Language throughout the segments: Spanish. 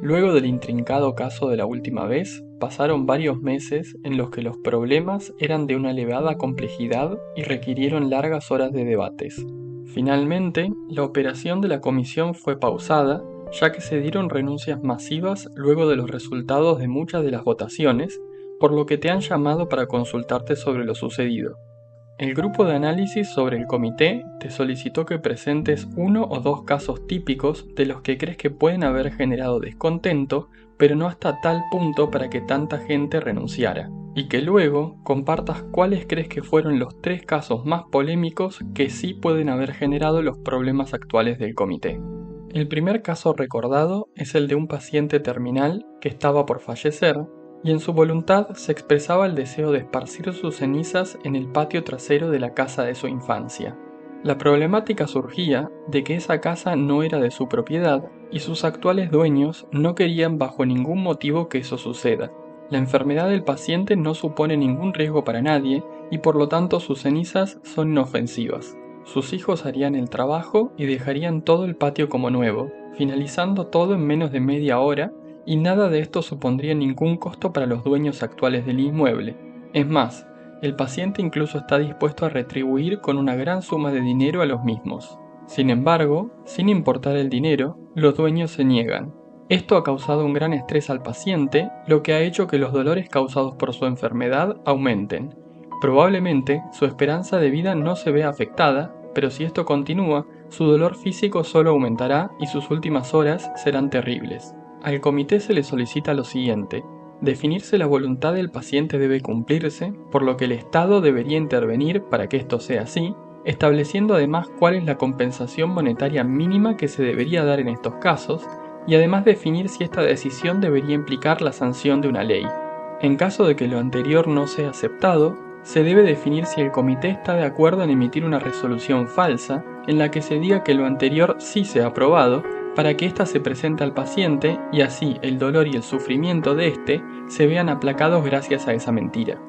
Luego del intrincado caso de la última vez, pasaron varios meses en los que los problemas eran de una elevada complejidad y requirieron largas horas de debates. Finalmente, la operación de la comisión fue pausada, ya que se dieron renuncias masivas luego de los resultados de muchas de las votaciones, por lo que te han llamado para consultarte sobre lo sucedido. El grupo de análisis sobre el comité te solicitó que presentes uno o dos casos típicos de los que crees que pueden haber generado descontento, pero no hasta tal punto para que tanta gente renunciara, y que luego compartas cuáles crees que fueron los tres casos más polémicos que sí pueden haber generado los problemas actuales del comité. El primer caso recordado es el de un paciente terminal que estaba por fallecer y en su voluntad se expresaba el deseo de esparcir sus cenizas en el patio trasero de la casa de su infancia. La problemática surgía de que esa casa no era de su propiedad y sus actuales dueños no querían bajo ningún motivo que eso suceda. La enfermedad del paciente no supone ningún riesgo para nadie y por lo tanto sus cenizas son inofensivas. Sus hijos harían el trabajo y dejarían todo el patio como nuevo, finalizando todo en menos de media hora, y nada de esto supondría ningún costo para los dueños actuales del inmueble. Es más, el paciente incluso está dispuesto a retribuir con una gran suma de dinero a los mismos. Sin embargo, sin importar el dinero, los dueños se niegan. Esto ha causado un gran estrés al paciente, lo que ha hecho que los dolores causados por su enfermedad aumenten. Probablemente su esperanza de vida no se vea afectada, pero si esto continúa, su dolor físico solo aumentará y sus últimas horas serán terribles. Al comité se le solicita lo siguiente: definirse la voluntad del paciente debe cumplirse, por lo que el Estado debería intervenir para que esto sea así, estableciendo además cuál es la compensación monetaria mínima que se debería dar en estos casos, y además definir si esta decisión debería implicar la sanción de una ley. En caso de que lo anterior no sea aceptado, se debe definir si el comité está de acuerdo en emitir una resolución falsa en la que se diga que lo anterior sí se ha aprobado, para que ésta se presente al paciente y así el dolor y el sufrimiento de éste se vean aplacados gracias a esa mentira.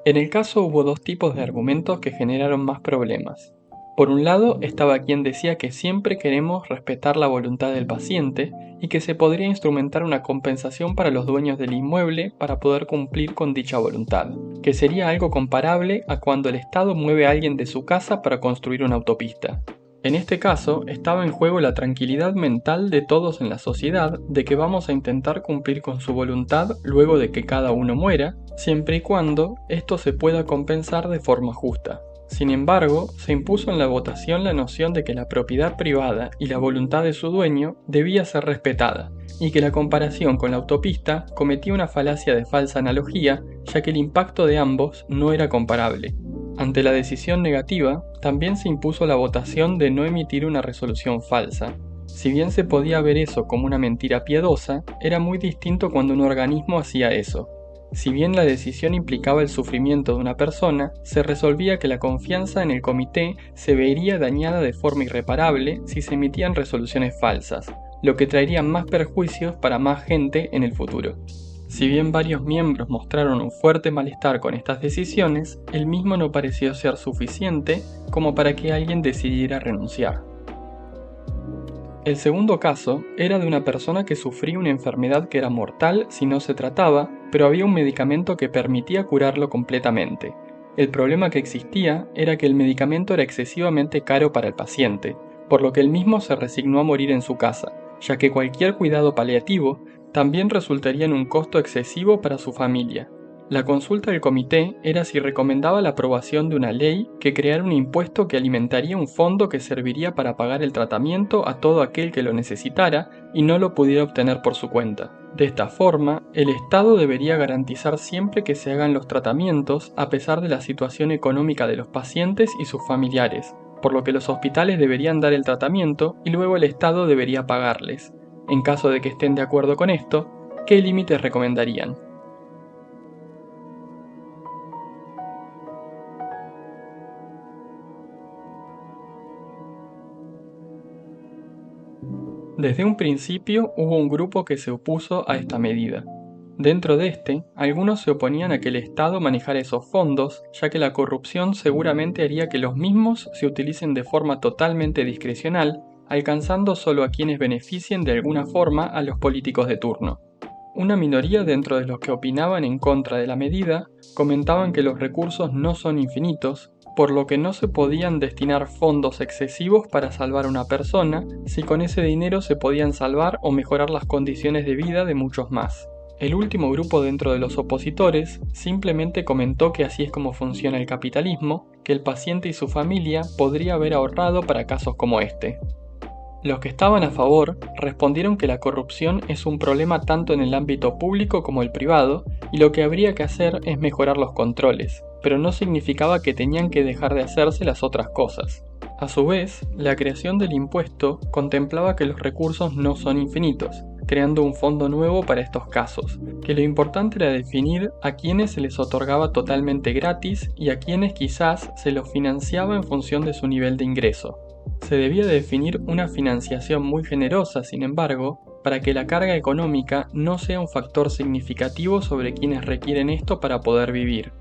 En el caso hubo dos tipos de argumentos que generaron más problemas. Por un lado estaba quien decía que siempre queremos respetar la voluntad del paciente y que se podría instrumentar una compensación para los dueños del inmueble para poder cumplir con dicha voluntad, que sería algo comparable a cuando el Estado mueve a alguien de su casa para construir una autopista. En este caso, estaba en juego la tranquilidad mental de todos en la sociedad de que vamos a intentar cumplir con su voluntad luego de que cada uno muera, siempre y cuando esto se pueda compensar de forma justa. Sin embargo, se impuso en la votación la noción de que la propiedad privada y la voluntad de su dueño debía ser respetada, y que la comparación con la autopista cometía una falacia de falsa analogía, ya que el impacto de ambos no era comparable. Ante la decisión negativa, también se impuso la votación de no emitir una resolución falsa. Si bien se podía ver eso como una mentira piadosa, era muy distinto cuando un organismo hacía eso. Si bien la decisión implicaba el sufrimiento de una persona, se resolvía que la confianza en el comité se vería dañada de forma irreparable si se emitían resoluciones falsas, lo que traería más perjuicios para más gente en el futuro. Si bien varios miembros mostraron un fuerte malestar con estas decisiones, el mismo no pareció ser suficiente como para que alguien decidiera renunciar. El segundo caso era de una persona que sufría una enfermedad que era mortal si no se trataba, pero había un medicamento que permitía curarlo completamente. El problema que existía era que el medicamento era excesivamente caro para el paciente, por lo que él mismo se resignó a morir en su casa, ya que cualquier cuidado paliativo también resultaría en un costo excesivo para su familia. La consulta del comité era si recomendaba la aprobación de una ley que creara un impuesto que alimentaría un fondo que serviría para pagar el tratamiento a todo aquel que lo necesitara y no lo pudiera obtener por su cuenta. De esta forma, el Estado debería garantizar siempre que se hagan los tratamientos a pesar de la situación económica de los pacientes y sus familiares, por lo que los hospitales deberían dar el tratamiento y luego el Estado debería pagarles. En caso de que estén de acuerdo con esto, ¿qué límites recomendarían? Desde un principio hubo un grupo que se opuso a esta medida. Dentro de este, algunos se oponían a que el Estado manejara esos fondos, ya que la corrupción seguramente haría que los mismos se utilicen de forma totalmente discrecional, alcanzando solo a quienes beneficien de alguna forma a los políticos de turno. Una minoría dentro de los que opinaban en contra de la medida comentaban que los recursos no son infinitos, por lo que no se podían destinar fondos excesivos para salvar a una persona si con ese dinero se podían salvar o mejorar las condiciones de vida de muchos más. El último grupo dentro de los opositores simplemente comentó que así es como funciona el capitalismo, que el paciente y su familia podría haber ahorrado para casos como este. Los que estaban a favor respondieron que la corrupción es un problema tanto en el ámbito público como el privado, y lo que habría que hacer es mejorar los controles, pero no significaba que tenían que dejar de hacerse las otras cosas. A su vez, la creación del impuesto contemplaba que los recursos no son infinitos, creando un fondo nuevo para estos casos, que lo importante era definir a quienes se les otorgaba totalmente gratis y a quienes quizás se los financiaba en función de su nivel de ingreso. Se debía definir una financiación muy generosa, sin embargo, para que la carga económica no sea un factor significativo sobre quienes requieren esto para poder vivir.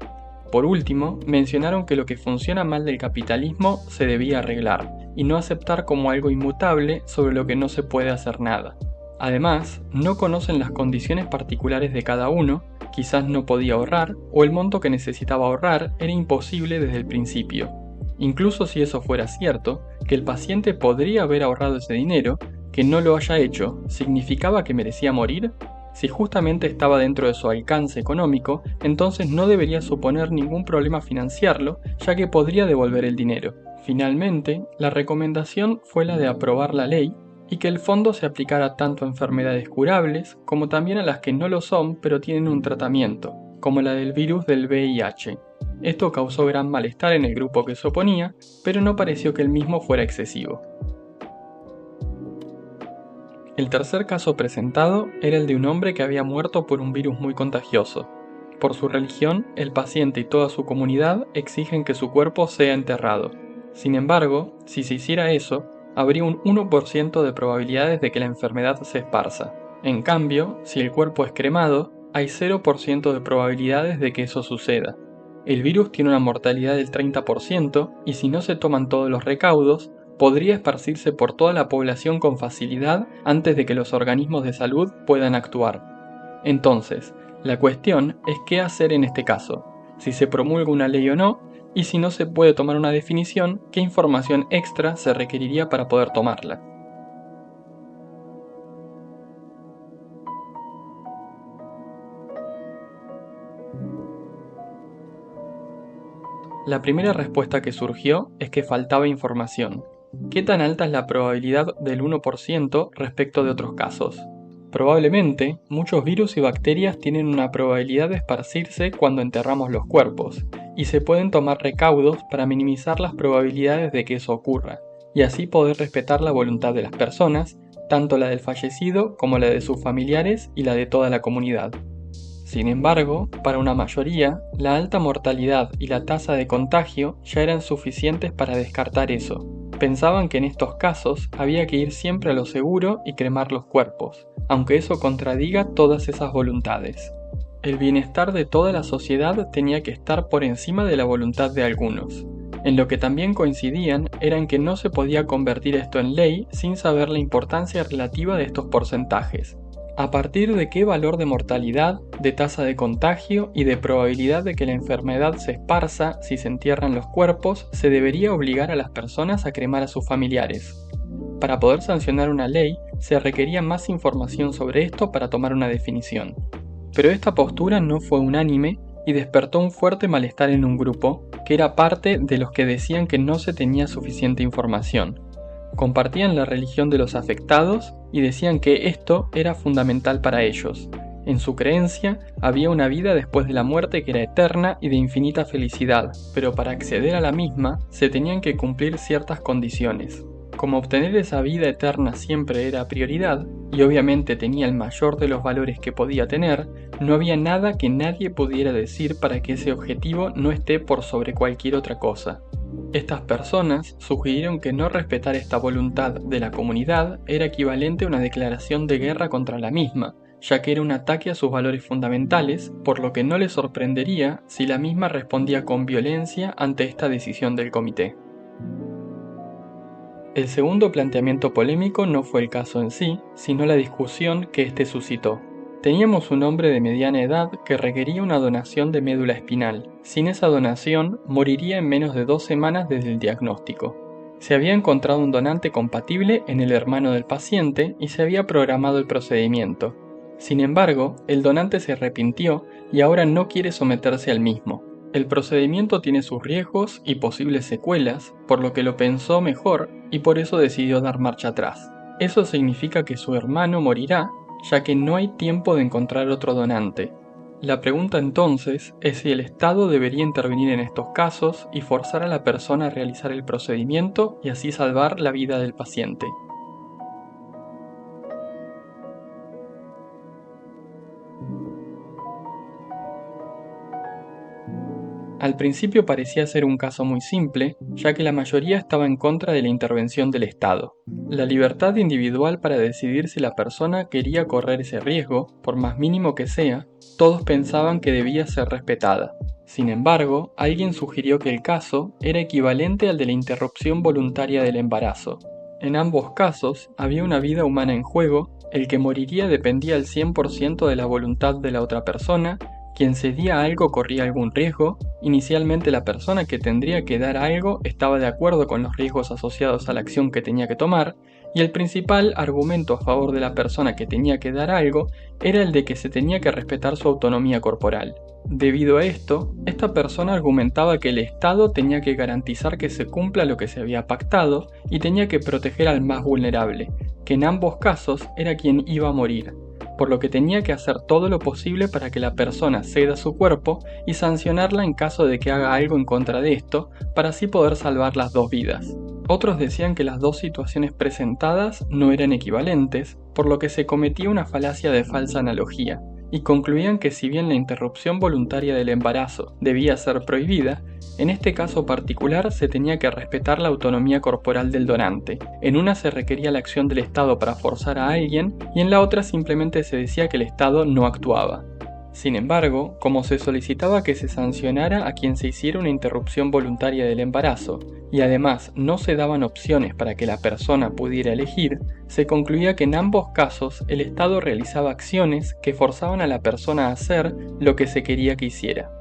Por último, mencionaron que lo que funciona mal del capitalismo se debía arreglar, y no aceptar como algo inmutable sobre lo que no se puede hacer nada. Además, no conocen las condiciones particulares de cada uno, quizás no podía ahorrar, o el monto que necesitaba ahorrar era imposible desde el principio. Incluso si eso fuera cierto, que el paciente podría haber ahorrado ese dinero, que no lo haya hecho, ¿significaba que merecía morir? Si justamente estaba dentro de su alcance económico, entonces no debería suponer ningún problema financiarlo, ya que podría devolver el dinero. Finalmente, la recomendación fue la de aprobar la ley y que el fondo se aplicara tanto a enfermedades curables como también a las que no lo son pero tienen un tratamiento, como la del virus del VIH. Esto causó gran malestar en el grupo que se oponía, pero no pareció que el mismo fuera excesivo. El tercer caso presentado era el de un hombre que había muerto por un virus muy contagioso. Por su religión, el paciente y toda su comunidad exigen que su cuerpo sea enterrado. Sin embargo, si se hiciera eso, habría un 1% de probabilidades de que la enfermedad se esparza. En cambio, si el cuerpo es cremado, hay 0% de probabilidades de que eso suceda. El virus tiene una mortalidad del 30% y si no se toman todos los recaudos, podría esparcirse por toda la población con facilidad antes de que los organismos de salud puedan actuar. Entonces, la cuestión es qué hacer en este caso, si se promulga una ley o no, y si no se puede tomar una definición, qué información extra se requeriría para poder tomarla. La primera respuesta que surgió es que faltaba información. ¿Qué tan alta es la probabilidad del 1% respecto de otros casos? Probablemente, muchos virus y bacterias tienen una probabilidad de esparcirse cuando enterramos los cuerpos, y se pueden tomar recaudos para minimizar las probabilidades de que eso ocurra, y así poder respetar la voluntad de las personas, tanto la del fallecido como la de sus familiares y la de toda la comunidad. Sin embargo, para una mayoría, la alta mortalidad y la tasa de contagio ya eran suficientes para descartar eso. Pensaban que en estos casos había que ir siempre a lo seguro y cremar los cuerpos, aunque eso contradiga todas esas voluntades. El bienestar de toda la sociedad tenía que estar por encima de la voluntad de algunos. En lo que también coincidían era en que no se podía convertir esto en ley sin saber la importancia relativa de estos porcentajes. ¿A partir de qué valor de mortalidad, de tasa de contagio y de probabilidad de que la enfermedad se esparza si se entierran los cuerpos se debería obligar a las personas a cremar a sus familiares? Para poder sancionar una ley, se requería más información sobre esto para tomar una definición. Pero esta postura no fue unánime y despertó un fuerte malestar en un grupo, que era parte de los que decían que no se tenía suficiente información. Compartían la religión de los afectados y decían que esto era fundamental para ellos. En su creencia, había una vida después de la muerte que era eterna y de infinita felicidad, pero para acceder a la misma se tenían que cumplir ciertas condiciones. Como obtener esa vida eterna siempre era prioridad, y obviamente tenía el mayor de los valores que podía tener, no había nada que nadie pudiera decir para que ese objetivo no esté por sobre cualquier otra cosa. Estas personas sugirieron que no respetar esta voluntad de la comunidad era equivalente a una declaración de guerra contra la misma, ya que era un ataque a sus valores fundamentales, por lo que no le sorprendería si la misma respondía con violencia ante esta decisión del comité. El segundo planteamiento polémico no fue el caso en sí, sino la discusión que este suscitó. Teníamos un hombre de mediana edad que requería una donación de médula espinal. Sin esa donación, moriría en menos de 2 semanas desde el diagnóstico. Se había encontrado un donante compatible en el hermano del paciente y se había programado el procedimiento. Sin embargo, el donante se arrepintió y ahora no quiere someterse al mismo. El procedimiento tiene sus riesgos y posibles secuelas, por lo que lo pensó mejor y por eso decidió dar marcha atrás. Eso significa que su hermano morirá, ya que no hay tiempo de encontrar otro donante. La pregunta entonces es si el Estado debería intervenir en estos casos y forzar a la persona a realizar el procedimiento y así salvar la vida del paciente. Al principio parecía ser un caso muy simple, ya que la mayoría estaba en contra de la intervención del Estado. La libertad individual para decidir si la persona quería correr ese riesgo, por más mínimo que sea, todos pensaban que debía ser respetada. Sin embargo, alguien sugirió que el caso era equivalente al de la interrupción voluntaria del embarazo. En ambos casos había una vida humana en juego, el que moriría dependía al 100% de la voluntad de la otra persona. Quien cedía algo corría algún riesgo. Inicialmente la persona que tendría que dar algo estaba de acuerdo con los riesgos asociados a la acción que tenía que tomar, y el principal argumento a favor de la persona que tenía que dar algo era el de que se tenía que respetar su autonomía corporal. Debido a esto, esta persona argumentaba que el Estado tenía que garantizar que se cumpla lo que se había pactado y tenía que proteger al más vulnerable, que en ambos casos era quien iba a morir, por lo que tenía que hacer todo lo posible para que la persona ceda su cuerpo y sancionarla en caso de que haga algo en contra de esto, para así poder salvar las dos vidas. Otros decían que las dos situaciones presentadas no eran equivalentes, por lo que se cometía una falacia de falsa analogía, y concluían que si bien la interrupción voluntaria del embarazo debía ser prohibida, en este caso particular se tenía que respetar la autonomía corporal del donante. En una se requería la acción del Estado para forzar a alguien y en la otra simplemente se decía que el Estado no actuaba. Sin embargo, como se solicitaba que se sancionara a quien se hiciera una interrupción voluntaria del embarazo, y además no se daban opciones para que la persona pudiera elegir, se concluía que en ambos casos el Estado realizaba acciones que forzaban a la persona a hacer lo que se quería que hiciera.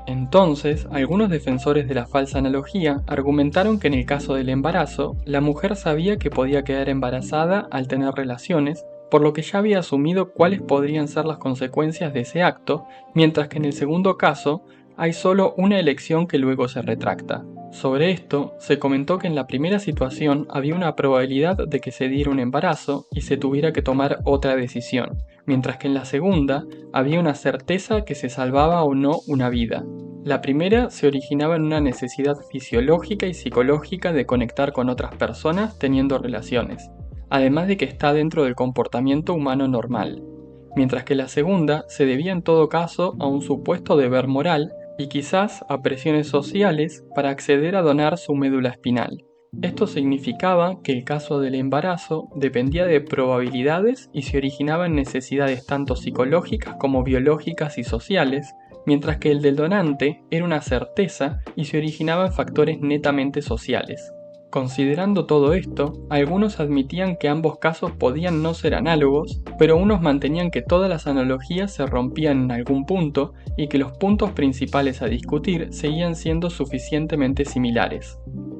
Entonces, algunos defensores de la falsa analogía argumentaron que en el caso del embarazo, la mujer sabía que podía quedar embarazada al tener relaciones, por lo que ya había asumido cuáles podrían ser las consecuencias de ese acto, mientras que en el segundo caso, hay solo una elección que luego se retracta. Sobre esto, se comentó que en la primera situación había una probabilidad de que se diera un embarazo y se tuviera que tomar otra decisión, mientras que en la segunda había una certeza que se salvaba o no una vida. La primera se originaba en una necesidad fisiológica y psicológica de conectar con otras personas teniendo relaciones, además de que está dentro del comportamiento humano normal, mientras que la segunda se debía en todo caso a un supuesto deber moral y quizás a presiones sociales para acceder a donar su médula espinal. Esto significaba que el caso del embarazo dependía de probabilidades y se originaba en necesidades tanto psicológicas como biológicas y sociales, mientras que el del donante era una certeza y se originaba en factores netamente sociales. Considerando todo esto, algunos admitían que ambos casos podían no ser análogos, pero unos mantenían que todas las analogías se rompían en algún punto y que los puntos principales a discutir seguían siendo suficientemente similares.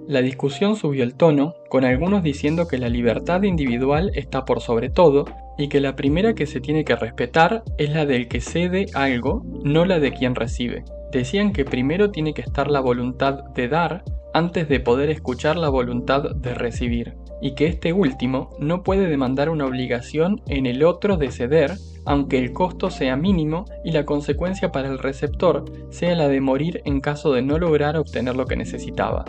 La discusión subió el tono, con algunos diciendo que la libertad individual está por sobre todo y que la primera que se tiene que respetar es la del que cede algo, no la de quien recibe. Decían que primero tiene que estar la voluntad de dar antes de poder escuchar la voluntad de recibir, y que este último no puede demandar una obligación en el otro de ceder, aunque el costo sea mínimo y la consecuencia para el receptor sea la de morir en caso de no lograr obtener lo que necesitaba.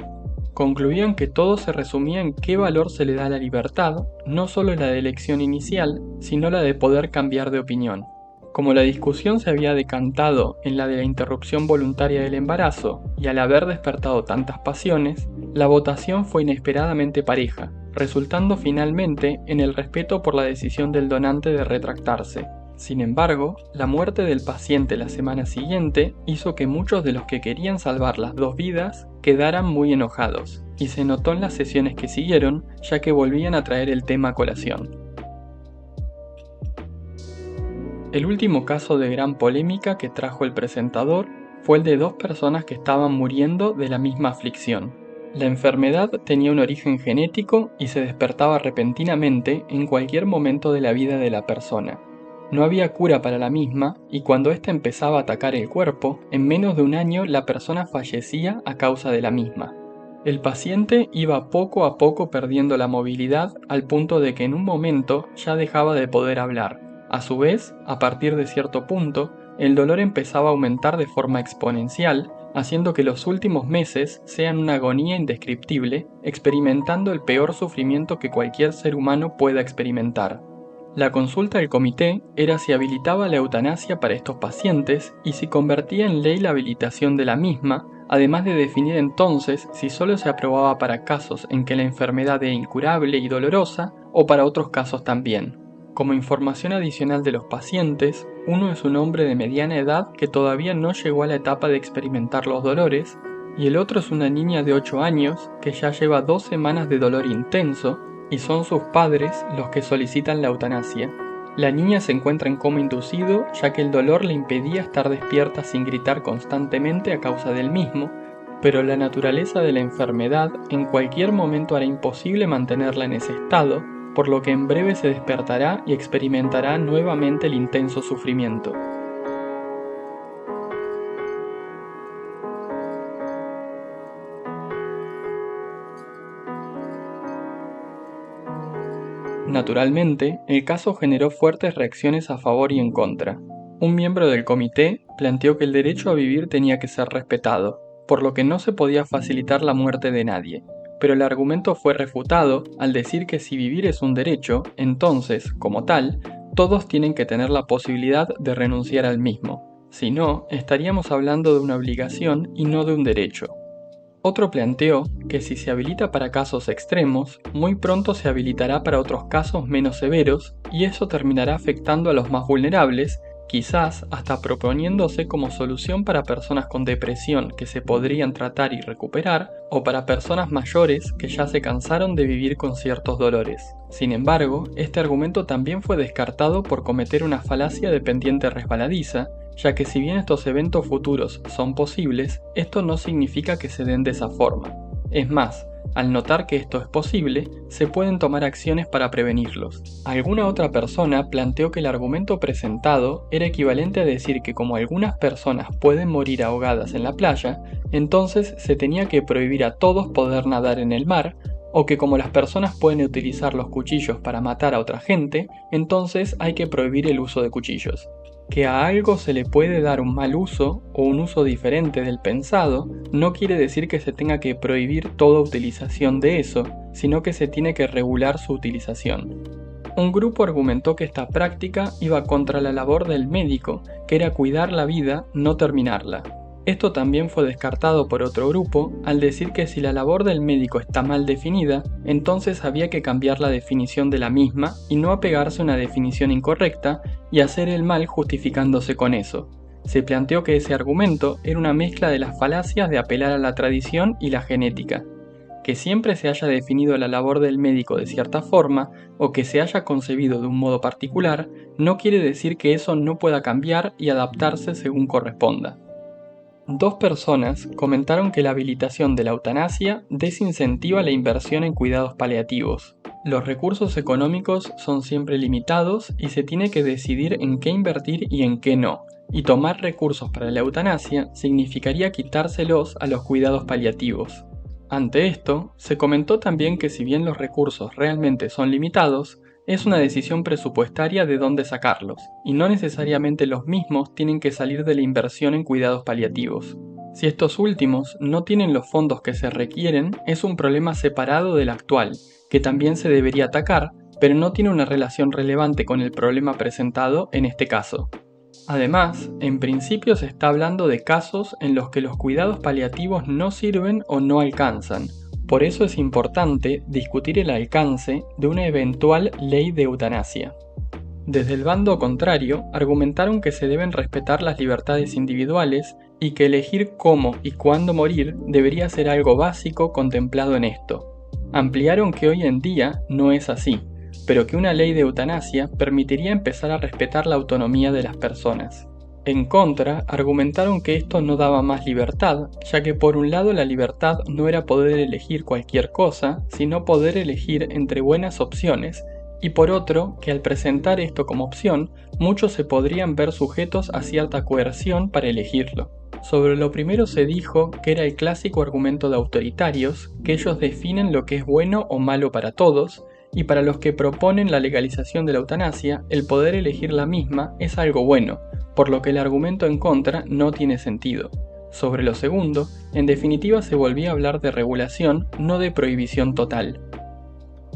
Concluían que todo se resumía en qué valor se le da a la libertad, no solo la de elección inicial, sino la de poder cambiar de opinión. Como la discusión se había decantado en la de la interrupción voluntaria del embarazo y al haber despertado tantas pasiones, la votación fue inesperadamente pareja, resultando finalmente en el respeto por la decisión del donante de retractarse. Sin embargo, la muerte del paciente la semana siguiente hizo que muchos de los que querían salvar las dos vidas quedaran muy enojados, y se notó en las sesiones que siguieron, ya que volvían a traer el tema a colación. El último caso de gran polémica que trajo el presentador fue el de dos personas que estaban muriendo de la misma aflicción. La enfermedad tenía un origen genético y se despertaba repentinamente en cualquier momento de la vida de la persona. No había cura para la misma y cuando ésta empezaba a atacar el cuerpo, en menos de un año la persona fallecía a causa de la misma. El paciente iba poco a poco perdiendo la movilidad al punto de que en un momento ya dejaba de poder hablar. A su vez, a partir de cierto punto, el dolor empezaba a aumentar de forma exponencial, haciendo que los últimos meses sean una agonía indescriptible, experimentando el peor sufrimiento que cualquier ser humano pueda experimentar. La consulta del comité era si habilitaba la eutanasia para estos pacientes y si convertía en ley la habilitación de la misma, además de definir entonces si solo se aprobaba para casos en que la enfermedad era incurable y dolorosa o para otros casos también. Como información adicional de los pacientes, uno es un hombre de mediana edad que todavía no llegó a la etapa de experimentar los dolores, y el otro es una niña de 8 años que ya lleva 2 semanas de dolor intenso, y son sus padres los que solicitan la eutanasia. La niña se encuentra en coma inducido ya que el dolor le impedía estar despierta sin gritar constantemente a causa del mismo, pero la naturaleza de la enfermedad en cualquier momento hará imposible mantenerla en ese estado, por lo que en breve se despertará y experimentará nuevamente el intenso sufrimiento. Naturalmente, el caso generó fuertes reacciones a favor y en contra. Un miembro del comité planteó que el derecho a vivir tenía que ser respetado, por lo que no se podía facilitar la muerte de nadie, pero el argumento fue refutado al decir que si vivir es un derecho, entonces, como tal, todos tienen que tener la posibilidad de renunciar al mismo. Si no, estaríamos hablando de una obligación y no de un derecho. Otro planteó que si se habilita para casos extremos, muy pronto se habilitará para otros casos menos severos y eso terminará afectando a los más vulnerables, quizás hasta proponiéndose como solución para personas con depresión que se podrían tratar y recuperar, o para personas mayores que ya se cansaron de vivir con ciertos dolores. Sin embargo, este argumento también fue descartado por cometer una falacia de pendiente resbaladiza, ya que si bien estos eventos futuros son posibles, esto no significa que se den de esa forma. Es más, al notar que esto es posible, se pueden tomar acciones para prevenirlos. Alguna otra persona planteó que el argumento presentado era equivalente a decir que como algunas personas pueden morir ahogadas en la playa, entonces se tenía que prohibir a todos poder nadar en el mar, o que como las personas pueden utilizar los cuchillos para matar a otra gente, entonces hay que prohibir el uso de cuchillos. Que a algo se le puede dar un mal uso o un uso diferente del pensado no quiere decir que se tenga que prohibir toda utilización de eso, sino que se tiene que regular su utilización. Un grupo argumentó que esta práctica iba contra la labor del médico, que era cuidar la vida, no terminarla. Esto también fue descartado por otro grupo al decir que si la labor del médico está mal definida, entonces había que cambiar la definición de la misma y no apegarse a una definición incorrecta y hacer el mal justificándose con eso. Se planteó que ese argumento era una mezcla de las falacias de apelar a la tradición y la genética. Que siempre se haya definido la labor del médico de cierta forma o que se haya concebido de un modo particular, no quiere decir que eso no pueda cambiar y adaptarse según corresponda. Dos personas comentaron que la habilitación de la eutanasia desincentiva la inversión en cuidados paliativos. Los recursos económicos son siempre limitados y se tiene que decidir en qué invertir y en qué no, y tomar recursos para la eutanasia significaría quitárselos a los cuidados paliativos. Ante esto, se comentó también que si bien los recursos realmente son limitados, es una decisión presupuestaria de dónde sacarlos, y no necesariamente los mismos tienen que salir de la inversión en cuidados paliativos. Si estos últimos no tienen los fondos que se requieren, es un problema separado del actual, que también se debería atacar, pero no tiene una relación relevante con el problema presentado en este caso. Además, en principio se está hablando de casos en los que los cuidados paliativos no sirven o no alcanzan. Por eso es importante discutir el alcance de una eventual ley de eutanasia. Desde el bando contrario, argumentaron que se deben respetar las libertades individuales y que elegir cómo y cuándo morir debería ser algo básico contemplado en esto. Ampliaron que hoy en día no es así, pero que una ley de eutanasia permitiría empezar a respetar la autonomía de las personas. En contra, argumentaron que esto no daba más libertad, ya que por un lado la libertad no era poder elegir cualquier cosa, sino poder elegir entre buenas opciones, y por otro, que al presentar esto como opción, muchos se podrían ver sujetos a cierta coerción para elegirlo. Sobre lo primero se dijo que era el clásico argumento de autoritarios, que ellos definen lo que es bueno o malo para todos, y para los que proponen la legalización de la eutanasia, el poder elegir la misma es algo bueno, por lo que el argumento en contra no tiene sentido. Sobre lo segundo, en definitiva se volvía a hablar de regulación, no de prohibición total.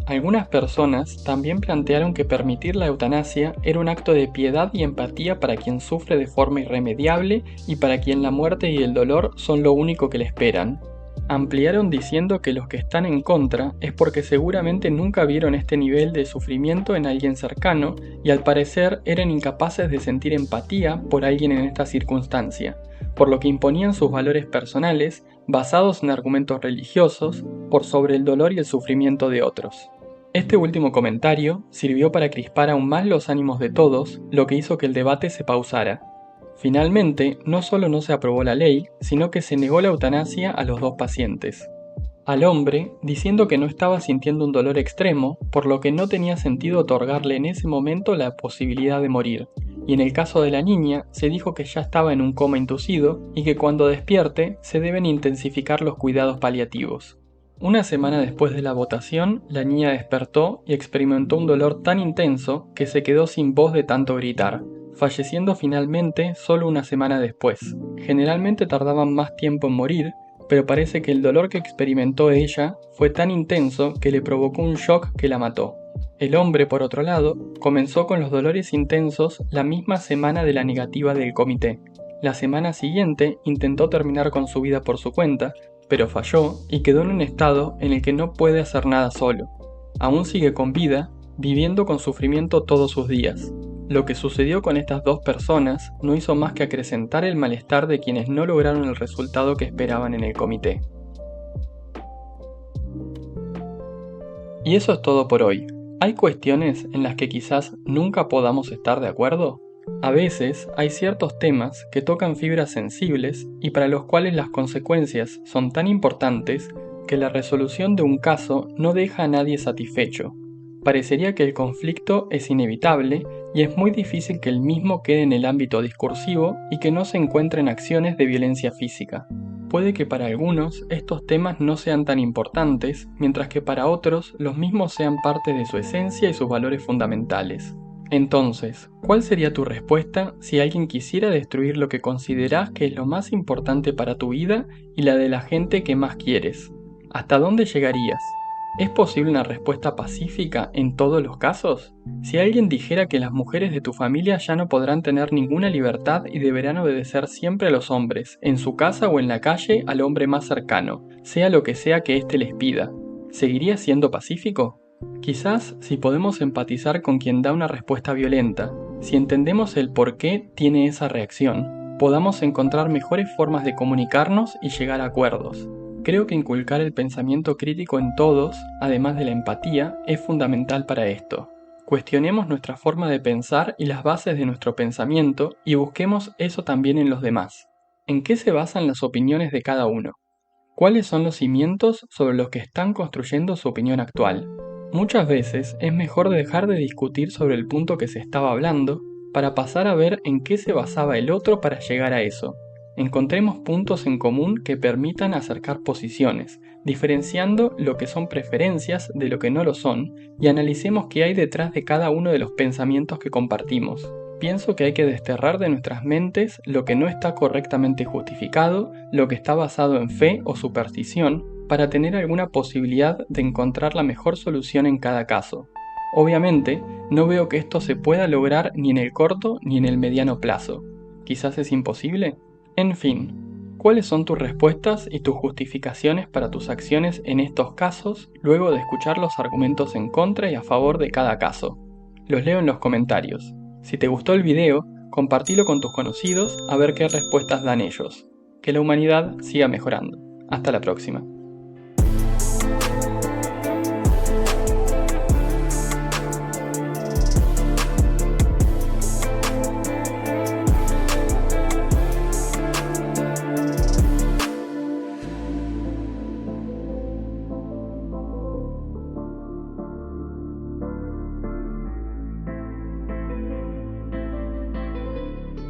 Algunas personas también plantearon que permitir la eutanasia era un acto de piedad y empatía para quien sufre de forma irremediable y para quien la muerte y el dolor son lo único que le esperan. Ampliaron diciendo que los que están en contra es porque seguramente nunca vieron este nivel de sufrimiento en alguien cercano y al parecer eran incapaces de sentir empatía por alguien en esta circunstancia, por lo que imponían sus valores personales basados en argumentos religiosos por sobre el dolor y el sufrimiento de otros. Este último comentario sirvió para crispar aún más los ánimos de todos, lo que hizo que el debate se pausara. Finalmente, no solo no se aprobó la ley, sino que se negó la eutanasia a los dos pacientes. Al hombre, diciendo que no estaba sintiendo un dolor extremo, por lo que no tenía sentido otorgarle en ese momento la posibilidad de morir, y en el caso de la niña, se dijo que ya estaba en un coma inducido y que cuando despierte se deben intensificar los cuidados paliativos. Una semana después de la votación, la niña despertó y experimentó un dolor tan intenso que se quedó sin voz de tanto gritar, falleciendo finalmente solo una semana después. Generalmente tardaban más tiempo en morir, pero parece que el dolor que experimentó ella fue tan intenso que le provocó un shock que la mató. El hombre, por otro lado, comenzó con los dolores intensos la misma semana de la negativa del comité. La semana siguiente intentó terminar con su vida por su cuenta, pero falló y quedó en un estado en el que no puede hacer nada solo. Aún sigue con vida, viviendo con sufrimiento todos sus días. Lo que sucedió con estas dos personas no hizo más que acrecentar el malestar de quienes no lograron el resultado que esperaban en el comité. Y eso es todo por hoy. ¿Hay cuestiones en las que quizás nunca podamos estar de acuerdo? A veces hay ciertos temas que tocan fibras sensibles y para los cuales las consecuencias son tan importantes que la resolución de un caso no deja a nadie satisfecho. Parecería que el conflicto es inevitable y es muy difícil que el mismo quede en el ámbito discursivo y que no se encuentren acciones de violencia física. Puede que para algunos estos temas no sean tan importantes, mientras que para otros los mismos sean parte de su esencia y sus valores fundamentales. Entonces, ¿cuál sería tu respuesta si alguien quisiera destruir lo que consideras que es lo más importante para tu vida y la de la gente que más quieres? ¿Hasta dónde llegarías? ¿Es posible una respuesta pacífica en todos los casos? Si alguien dijera que las mujeres de tu familia ya no podrán tener ninguna libertad y deberán obedecer siempre a los hombres, en su casa o en la calle al hombre más cercano, sea lo que sea que éste les pida, ¿seguiría siendo pacífico? Quizás si podemos empatizar con quien da una respuesta violenta, si entendemos el por qué tiene esa reacción, podamos encontrar mejores formas de comunicarnos y llegar a acuerdos. Creo que inculcar el pensamiento crítico en todos, además de la empatía, es fundamental para esto. Cuestionemos nuestra forma de pensar y las bases de nuestro pensamiento y busquemos eso también en los demás. ¿En qué se basan las opiniones de cada uno? ¿Cuáles son los cimientos sobre los que están construyendo su opinión actual? Muchas veces es mejor dejar de discutir sobre el punto que se estaba hablando para pasar a ver en qué se basaba el otro para llegar a eso. Encontremos puntos en común que permitan acercar posiciones, diferenciando lo que son preferencias de lo que no lo son, y analicemos qué hay detrás de cada uno de los pensamientos que compartimos. Pienso que hay que desterrar de nuestras mentes lo que no está correctamente justificado, lo que está basado en fe o superstición, para tener alguna posibilidad de encontrar la mejor solución en cada caso. Obviamente, no veo que esto se pueda lograr ni en el corto ni en el mediano plazo. ¿Quizás es imposible? En fin, ¿cuáles son tus respuestas y tus justificaciones para tus acciones en estos casos luego de escuchar los argumentos en contra y a favor de cada caso? Los leo en los comentarios. Si te gustó el video, compartilo con tus conocidos a ver qué respuestas dan ellos. Que la humanidad siga mejorando. Hasta la próxima.